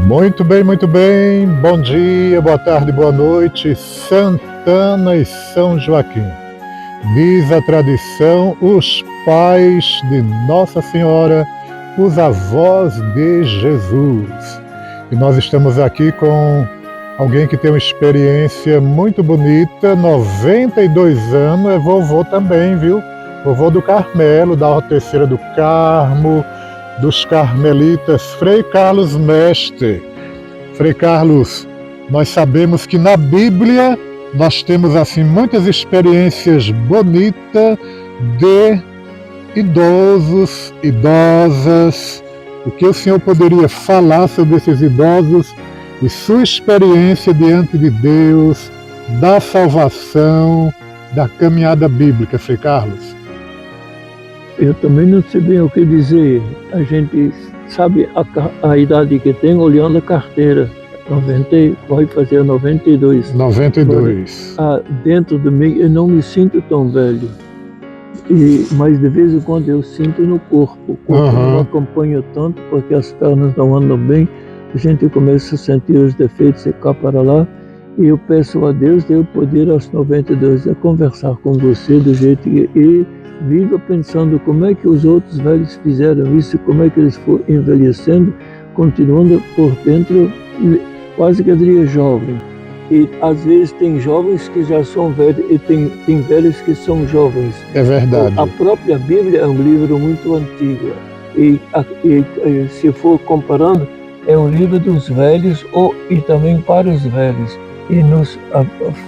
Muito bem, muito bem. Bom dia, boa tarde, boa noite, Santana e São Joaquim. Diz a tradição, os pais de Nossa Senhora, os avós de Jesus. E nós estamos aqui com alguém que tem uma experiência muito bonita, 92 anos, é vovô também, viu? Vovô do Carmelo, da Horta Terceira do Carmo, dos Carmelitas, Frei Carlos Mestre. Frei Carlos, nós sabemos que na Bíblia nós temos assim muitas experiências bonitas de idosos, idosas. O que o senhor poderia falar sobre esses idosos e sua experiência diante de Deus, da salvação, da caminhada bíblica, Frei Carlos? Eu também não sei bem o que dizer. A gente sabe a idade que tem olhando a carteira. 90, vai fazer 92. 92. Agora, dentro de mim eu não me sinto tão velho. Mas de vez em quando eu sinto no corpo. O corpo não acompanha tanto porque as pernas não andam bem. A gente começa a sentir os defeitos e cá para lá. E eu peço a Deus de eu poder aos 92 conversar com você do jeito que viva pensando como é que os outros velhos fizeram isso, como é que eles foram envelhecendo, continuando por dentro, quase que eu diria jovem. E às vezes tem jovens que já são velhos e tem velhos que são jovens. É verdade. A própria Bíblia é um livro muito antigo. E se for comparando, é um livro dos velhos e também para os velhos. E nos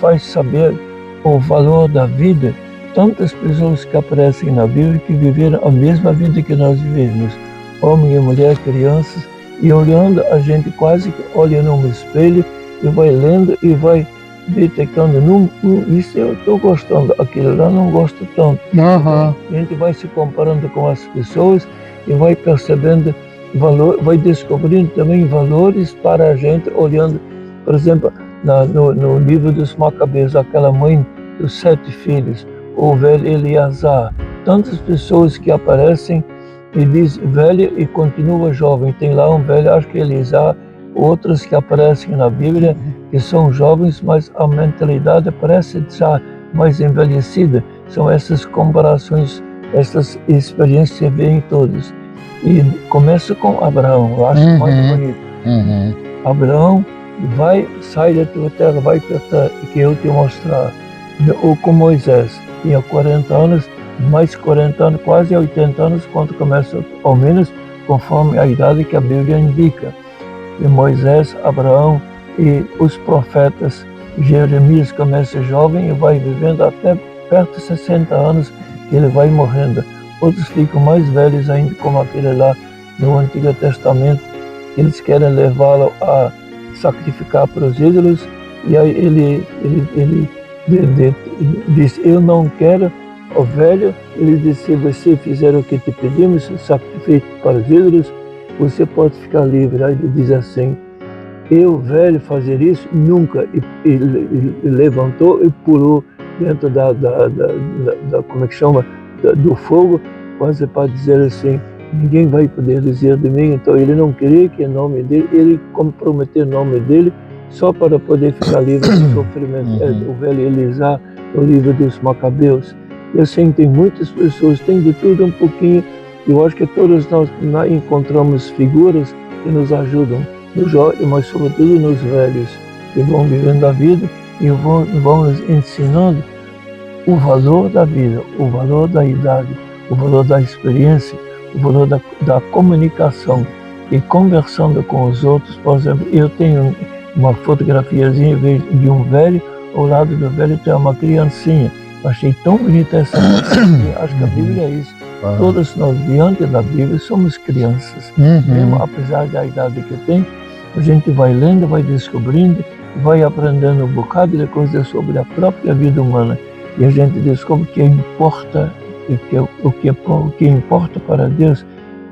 faz saber o valor da vida. Tantas pessoas que aparecem na Bíblia que viveram a mesma vida que nós vivemos, homem e mulher, crianças, e olhando, a gente quase que olha num espelho e vai lendo e vai detectando, isso eu estou gostando, aquilo lá não gosto tanto. A gente vai se comparando com as pessoas e vai percebendo valor, vai descobrindo também valores para a gente, olhando, por exemplo, no livro dos Macabeus, aquela mãe dos 7 filhos, o velho Eleazar, tantas pessoas que aparecem e diz velho e continua jovem. Tem lá um velho, acho que Eleazar, outros que aparecem na Bíblia que são jovens, mas a mentalidade parece já mais envelhecida. São essas comparações, essas experiências que vêm em todos. E começa com Abraão, eu acho mais bonito. Abraão, sai da tua terra, vai para a terra que eu te mostrar. Ou com Moisés, tinha 40 anos, mais 40 anos, quase 80 anos, quando começa, ao menos, conforme a idade que a Bíblia indica. E Moisés, Abraão e os profetas, Jeremias começa jovem e vai vivendo até perto de 60 anos, que ele vai morrendo. Outros ficam mais velhos ainda, como aquele lá no Antigo Testamento, eles querem levá-lo a sacrificar para os ídolos, e aí ele diz, eu não quero, o velho, ele disse, se você fizer o que te pedimos, sacrifício para os ídolos, você pode ficar livre. Aí ele diz assim, eu, velho, fazer isso, nunca. E levantou e pulou dentro como é que chama, do fogo, quase para dizer assim, ninguém vai poder dizer de mim. Então ele não queria que o nome dele, ele comprometeu o nome dele, só para poder ficar livre do sofrimento. O velho Eleazar, o livro dos Macabeus. E assim, tem muitas pessoas, tem de tudo um pouquinho. Eu acho que todos nós encontramos figuras que nos ajudam, nos jovens, mas sobretudo nos velhos, que vão vivendo a vida e vão nos ensinando o valor da vida, o valor da idade, o valor da experiência, o valor da comunicação e conversando com os outros. Por exemplo, eu tenho uma fotografiazinha de um velho, ao lado do velho tem uma criancinha. Achei tão bonita essa criancinha. Acho que a Bíblia é isso. Todos nós, diante da Bíblia, somos crianças. Mesmo apesar da idade que tem, a gente vai lendo, vai descobrindo, vai aprendendo um bocado de coisas sobre a própria vida humana. E a gente descobre que importa, o que importa para Deus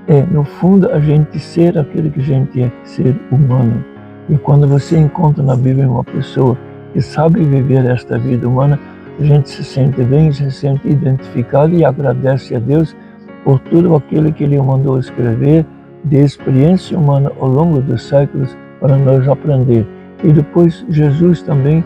é, no fundo, a gente ser aquilo que a gente é, ser humano. E quando você encontra na Bíblia uma pessoa que sabe viver esta vida humana, a gente se sente bem, se sente identificado e agradece a Deus por tudo aquilo que Ele mandou escrever de experiência humana ao longo dos séculos para nós aprender. E depois Jesus também,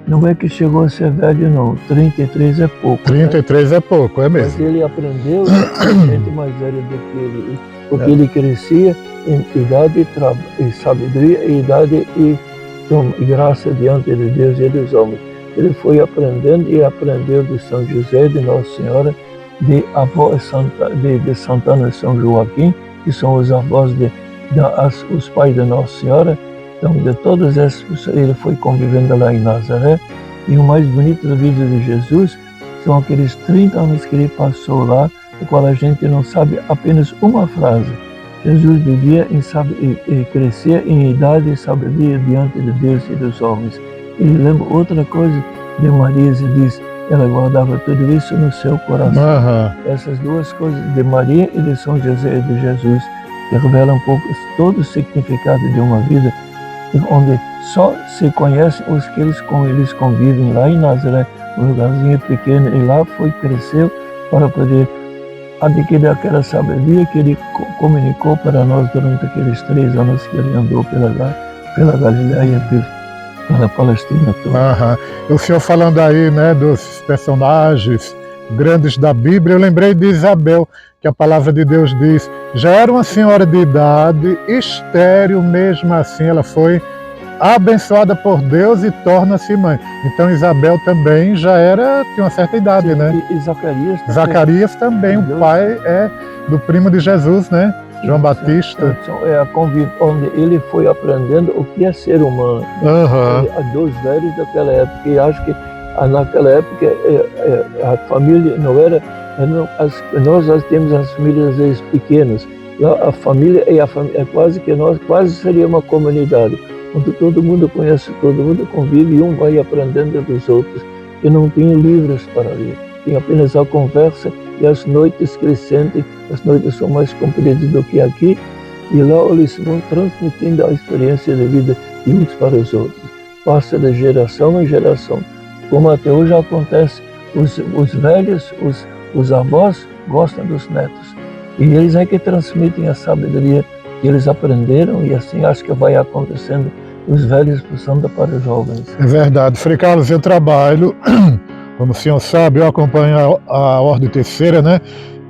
não é que chegou a ser velho não, 33 é pouco. 33 é pouco, é mesmo. Mas ele aprendeu gente mais velha do que ele, porque ele crescia em idade e sabedoria, e idade e graça diante de Deus e dos homens. Ele foi aprendendo e aprendeu de São José, de Nossa Senhora, de Santana e São Joaquim, que são os avós os pais da Nossa Senhora. Então, de todas essas pessoas, ele foi convivendo lá em Nazaré. E o mais bonito da vida de Jesus são aqueles 30 anos que ele passou lá, do qual a gente não sabe apenas uma frase. Jesus vivia e crescia em idade e sabedoria diante de Deus e dos homens. E lembra outra coisa de Maria, se diz, ela guardava tudo isso no seu coração. Essas duas coisas, de Maria e de São José e de Jesus, que revelam um pouco todo o significado de uma vida onde só se conhecem os que com eles convivem lá em Nazaré, um lugarzinho pequeno, e lá cresceu para poder adquirir aquela sabedoria que ele comunicou para nós durante aqueles 3 anos que ele andou pela Galileia, pela Palestina toda. O senhor falando aí, né, dos personagens grandes da Bíblia, eu lembrei de Isabel, que a palavra de Deus diz, já era uma senhora de idade, estéril, mesmo assim ela foi abençoada por Deus e torna-se mãe. Então Isabel também já tinha uma certa idade, sim, né? E Zacarias também, o pai do primo de Jesus, né? João Batista. É a onde ele foi aprendendo o que é ser humano. Dos velhos daquela época. E acho que naquela época a família não era... Nós temos as famílias às vezes pequenas. Lá a família é quase seria uma comunidade, onde todo mundo conhece, todo mundo convive e um vai aprendendo dos outros, que não tinham livros para ler. Tem apenas a conversa e as noites crescentes, as noites são mais compridas do que aqui, e lá eles vão transmitindo a experiência de vida de uns para os outros. Passa de geração em geração. Como até hoje acontece, os velhos, os avós gostam dos netos. E eles é que transmitem a sabedoria que eles aprenderam, e assim acho que vai acontecendo, os velhos passando para os jovens. É verdade. Frei Carlos, eu trabalho, como o senhor sabe, eu acompanho a Ordem Terceira, né?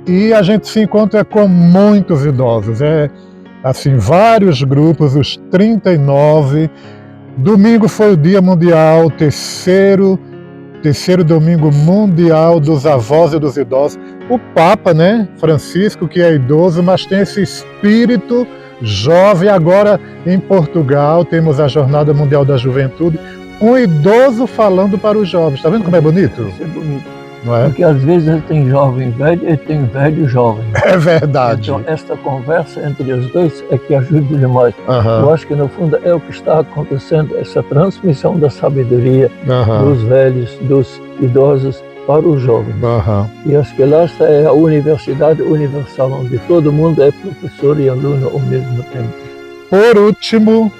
E a gente se encontra com muitos idosos. Assim, vários grupos, os 39. Domingo foi o Dia Mundial, terceiro domingo mundial dos avós e dos idosos. O Papa, né, Francisco, que é idoso, mas tem esse espírito jovem. Agora em Portugal temos a Jornada Mundial da Juventude, um idoso falando para os jovens. Está vendo como é bonito? Isso é bonito. Não é? Porque às vezes tem jovem velho e tem velho jovem. É verdade. Então esta conversa entre os dois é que ajuda demais. Eu acho que no fundo é o que está acontecendo, essa transmissão da sabedoria dos velhos, dos idosos para os jovens. E acho que lá é a universidade universal, onde todo mundo é professor e aluno ao mesmo tempo. Por último,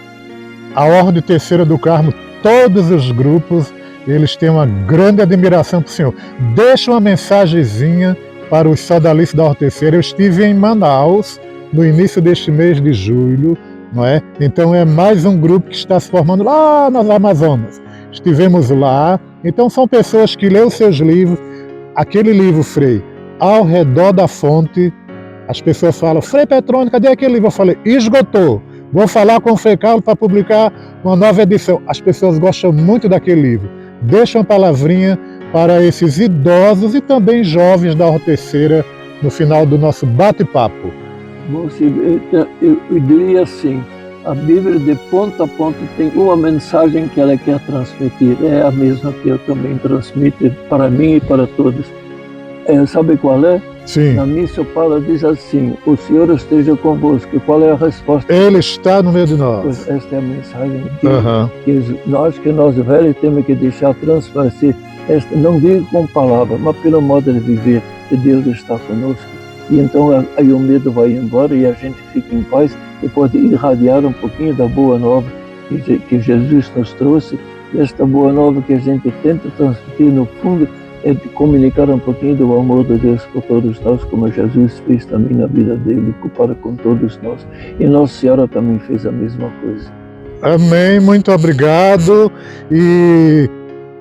a Ordem Terceira do Carmo, todos os grupos, eles têm uma grande admiração para o senhor. Deixa uma mensagenzinha para os sodalices da Ordem Terceira. Eu estive em Manaus no início deste mês de julho, não é? Então é mais um grupo que está se formando lá nas Amazonas. Estivemos lá. Então são pessoas que lêem os seus livros. Aquele livro, Frei, Ao Redor da Fonte, as pessoas falam, Frei Petrone, cadê aquele livro? Eu falei, esgotou. Vou falar com o Frei Carlos para publicar uma nova edição. As pessoas gostam muito daquele livro. Deixa uma palavrinha para esses idosos e também jovens da Ordem Terceira no final do nosso bate-papo. Bom, eu diria assim, a Bíblia de ponta a ponta tem uma mensagem que ela quer transmitir. É a mesma que eu também transmito para mim e para todos. Sabe qual é? Sim. Na missa o Paulo diz assim, o Senhor esteja convosco. Qual é a resposta? Ele está no meio de nós. Pois esta é a mensagem que nós velhos temos que deixar transparecer. Não digo com palavras, mas pelo modo de viver, que Deus está conosco. E então aí o medo vai embora e a gente fica em paz e pode irradiar um pouquinho da boa nova que Jesus nos trouxe. E esta boa nova que a gente tenta transmitir no fundo é de comunicar um pouquinho do amor de Deus por todos nós, como Jesus fez também na vida dele, para com todos nós. E Nossa Senhora também fez a mesma coisa. Amém, muito obrigado. E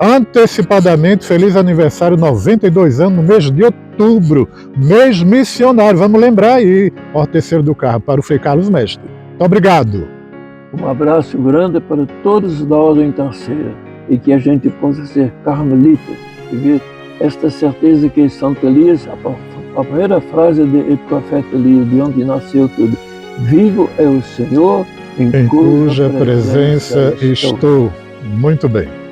antecipadamente, feliz aniversário, 92 anos, no mês de outubro, mês missionário. Vamos lembrar aí, ó, terceiro do carro, para o Frei Carlos Mestre. Muito obrigado. Um abraço grande para todos da Ordem Terceira e que a gente possa ser carmelita e ver esta certeza que Santo Elias, a primeira frase do profeta Elias, de onde nasceu tudo: vivo é o Senhor, Em cuja presença estou. Muito bem.